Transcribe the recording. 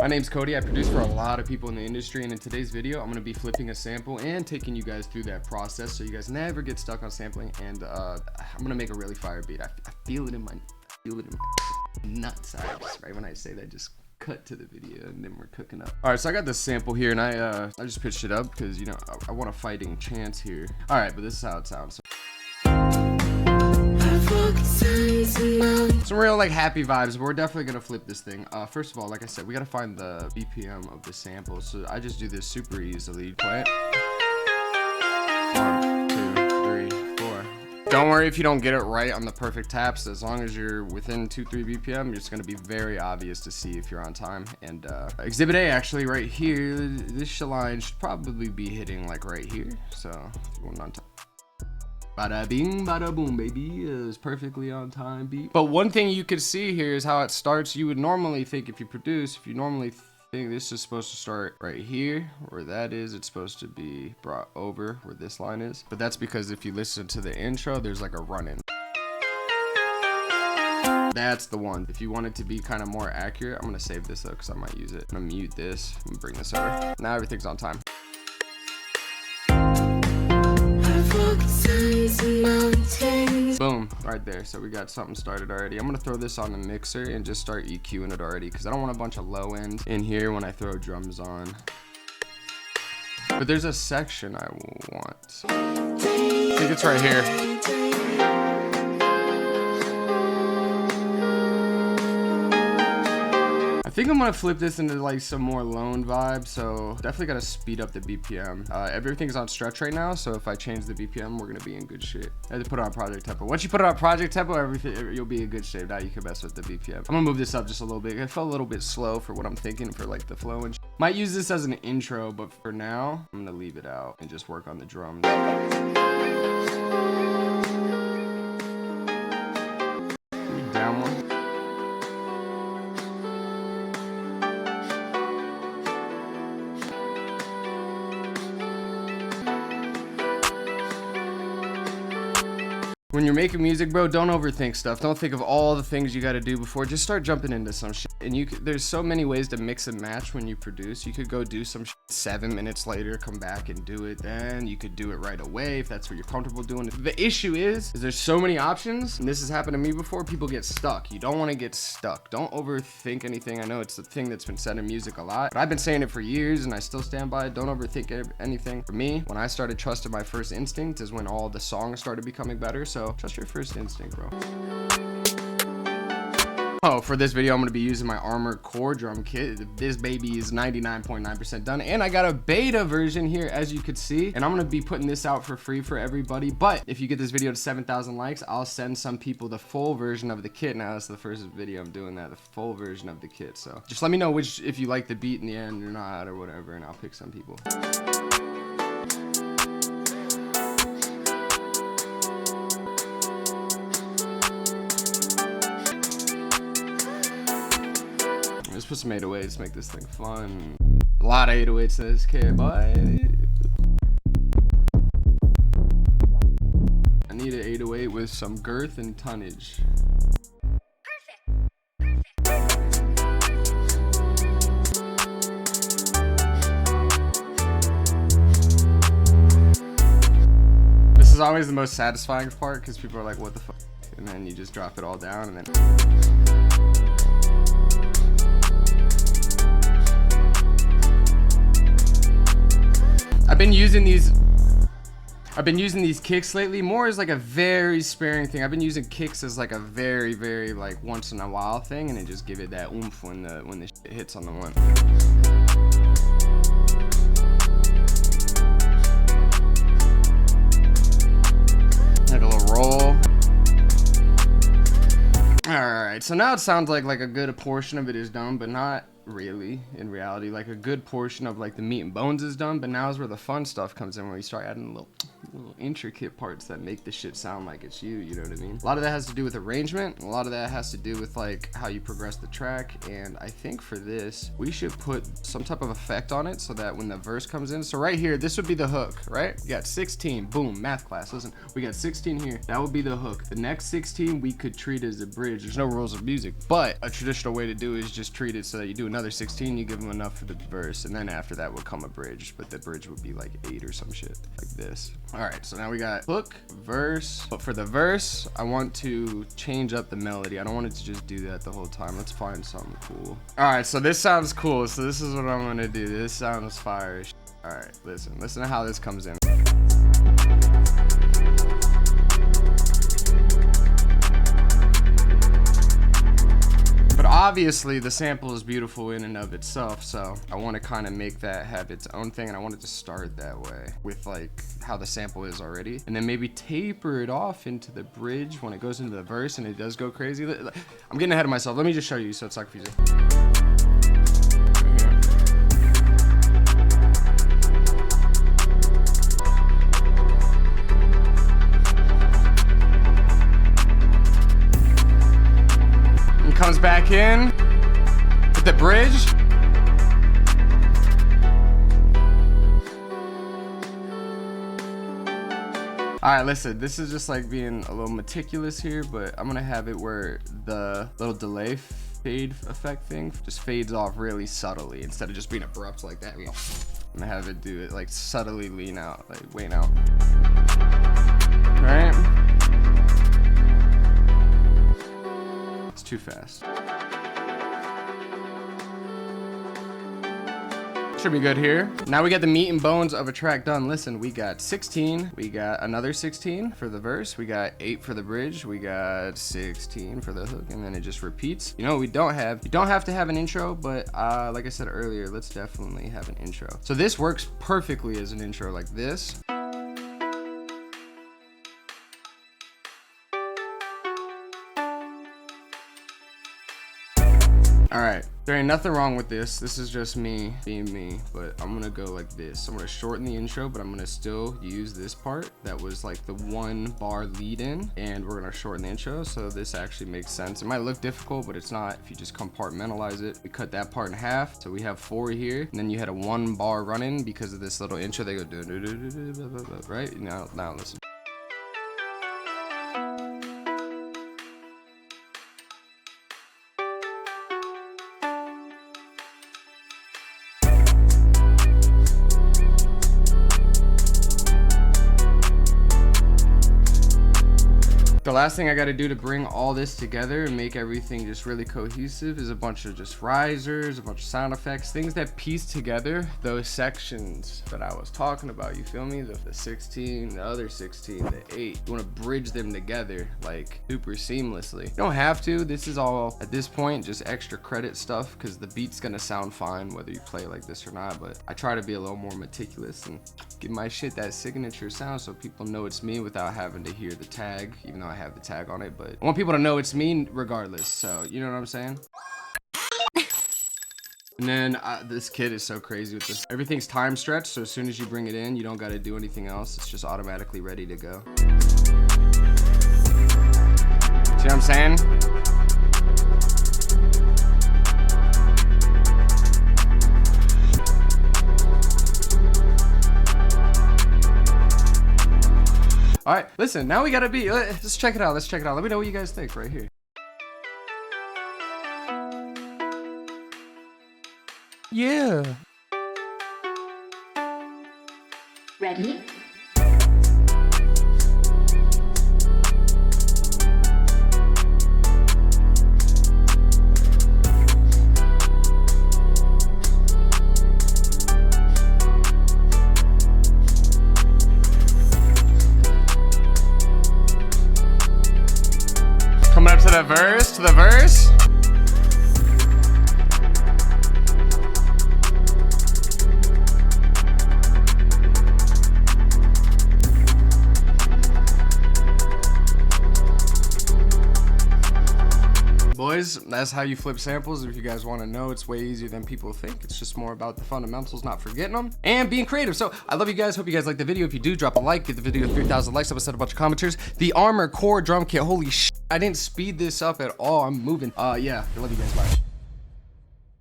My name's Cody. I produce for a lot of people in the industry, and in today's video I'm going to be flipping a sample and taking you guys through that process so you guys never get stuck on sampling. And I'm going to make a really fire beat. I feel it in my nuts. Right when I say that, just cut to the video and then we're cooking up. All right, so I got this sample here, and I just pitched it up because, you know, I want a fighting chance here. All right, but this is how it sounds. Some real like happy vibes, but we're definitely gonna flip this thing. First of all, like I said, we gotta find the BPM of the sample, so I just do this super easily. Play it. 1, 2, 3, 4. Don't worry if you don't get it right on the perfect taps. As long as you're within 2-3 BPM, it's gonna be very obvious to see if you're on time. And Exhibit A, actually, right here, this line should probably be hitting like right here. So if you want on time. Bada bing, bada boom, baby. Is perfectly on time beat. But one thing you could see here is how it starts. You would normally think if you normally think this is supposed to start right here, where that is, it's supposed to be brought over where this line is. But that's because if you listen to the intro, there's like a run-in. That's the one. If you want it to be kind of more accurate, I'm gonna save this though, because I might use it. I'm gonna mute this and bring this over. Now everything's on time. Boom, right there. So we got something started already. I'm gonna throw this on the mixer and just start EQing it already, because I don't want a bunch of low ends in here when I throw drums on. But there's a section I want. I think it's right here. I think I'm gonna flip this into like some more lone vibe, so definitely gotta speed up the BPM. Everything's on stretch right now, so if I change the BPM, we're gonna be in good shape. I had to put it on project tempo. Once you put it on project tempo, everything, you'll be in good shape. Now you can mess with the BPM. I'm gonna move this up just a little bit. It felt a little bit slow for what I'm thinking for like the flow and might use this as an intro, but for now, I'm gonna leave it out and just work on the drums. Down one. When you're making music, bro, don't overthink stuff. Don't think of all the things you got to do before. Just start jumping into some shit. And there's so many ways to mix and match when you produce. You could go do some shit 7 minutes later, come back and do it. Then you could do it right away if that's what you're comfortable doing. The issue is there's so many options, and this has happened to me before. People get stuck. You don't want to get stuck. Don't overthink anything. I know it's the thing that's been said in music a lot, but I've been saying it for years, and I still stand by it. Don't overthink anything. For me, when I started trusting my first instinct is when all the songs started becoming better. So trust your first instinct, bro. Oh, for this video, I'm going to be using my Armor Core drum kit. This baby is 99.9% done, and I got a beta version here, as you could see, and I'm going to be putting this out for free for everybody. But if you get this video to 7,000 likes, I'll send some people the full version of the kit. Now, that's the first video I'm doing that, the full version of the kit. So just let me know if you like the beat in the end or not, or whatever, and I'll pick some people. Let's put some 808s, make this thing fun. A lot of 808s in this kit, boy. I need an 808 with some girth and tonnage. This is always the most satisfying part, because people are like, what the fuck? And then you just drop it all down, and then... I've been using these kicks lately more as like a very sparing thing. I've been using kicks as like a very, very like once in a while thing, and then just give it that oomph when the shit hits on the one. Like a little roll. Alright, so now it sounds like a good portion of it is done, but not really in reality. Like a good portion of like the meat and bones is done, but now is where the fun stuff comes in, where you start adding little intricate parts that make the shit sound like it's you know what I mean? A lot of that has to do with arrangement, a lot of that has to do with like how you progress the track. And I think for this we should put some type of effect on it so that when the verse comes in, so right here, this would be the hook, right? You got 16, boom, math class, listen, we got 16 here, that would be the hook. The next 16 we could treat as a bridge. There's no rules of music, but a traditional way to do it is just treat it so that you do another 16, you give them enough for the verse, and then after that would come a bridge, but the bridge would be like 8 or some shit like this. All right, so now we got hook, verse, but for the verse, I want to change up the melody. I don't want it to just do that the whole time. Let's find something cool. All right, so this sounds cool. So this is what I'm gonna do. This sounds fire. All right, listen to how this comes in. But obviously the sample is beautiful in and of itself, so I want to kind of make that have its own thing, and I want it to start that way with like how the sample is already, and then maybe taper it off into the bridge when it goes into the verse and it does go crazy. I'm getting ahead of myself. Let me just show you so it's not confusing. Comes back in with the bridge. All right, listen, this is just like being a little meticulous here, but I'm gonna have it where the little delay fade effect thing just fades off really subtly instead of just being abrupt like that. I'm gonna have it do it like subtly lean out, like wane out. Right? It's too fast. Should be good here. Now we got the meat and bones of a track done. Listen, we got 16, we got another 16 for the verse, we got 8 for the bridge, we got 16 for the hook, and then it just repeats. You know what we don't have? You don't have to have an intro, but like I said earlier, let's definitely have an intro. So this works perfectly as an intro, like this. All right, there ain't nothing wrong with this. This is just me being me, but I'm gonna go like this. I'm gonna shorten the intro, but I'm gonna still use this part that was like the 1 bar lead in, and we're gonna shorten the intro so this actually makes sense. It might look difficult, but it's not if you just compartmentalize it. We cut that part in half, so we have 4 here, and then you had a 1 bar run in because of this little intro. They go right now listen. The last thing I got to do to bring all this together and make everything just really cohesive is a bunch of just risers, a bunch of sound effects, things that piece together those sections that I was talking about. You feel me? The 16, the other 16, the 8. You want to bridge them together like super seamlessly. You don't have to. This is all at this point just extra credit stuff because the beat's gonna sound fine whether you play like this or not. But I try to be a little more meticulous and give my shit that signature sound so people know it's me without having to hear the tag, even though I have the tag on it, but I want people to know it's me regardless, so you know what I'm saying? And then this kit is so crazy with this. Everything's time stretched, so as soon as you bring it in, you don't got to do anything else. It's just automatically ready to go. See what I'm saying? All right, listen, now we gotta be, let's check it out, Let me know what you guys think right here. Yeah. Ready? Coming up to the verse, Boys, that's how you flip samples. If you guys want to know, it's way easier than people think. It's just more about the fundamentals, not forgetting them, and being creative. So I love you guys. Hope you guys liked the video. If you do, drop a like. Get the video 3,000 likes. I'm gonna set a bunch of commenters. The Armor Core drum kit. Holy shit. I didn't speed this up at all. I'm moving. Yeah, I love you guys. Bye.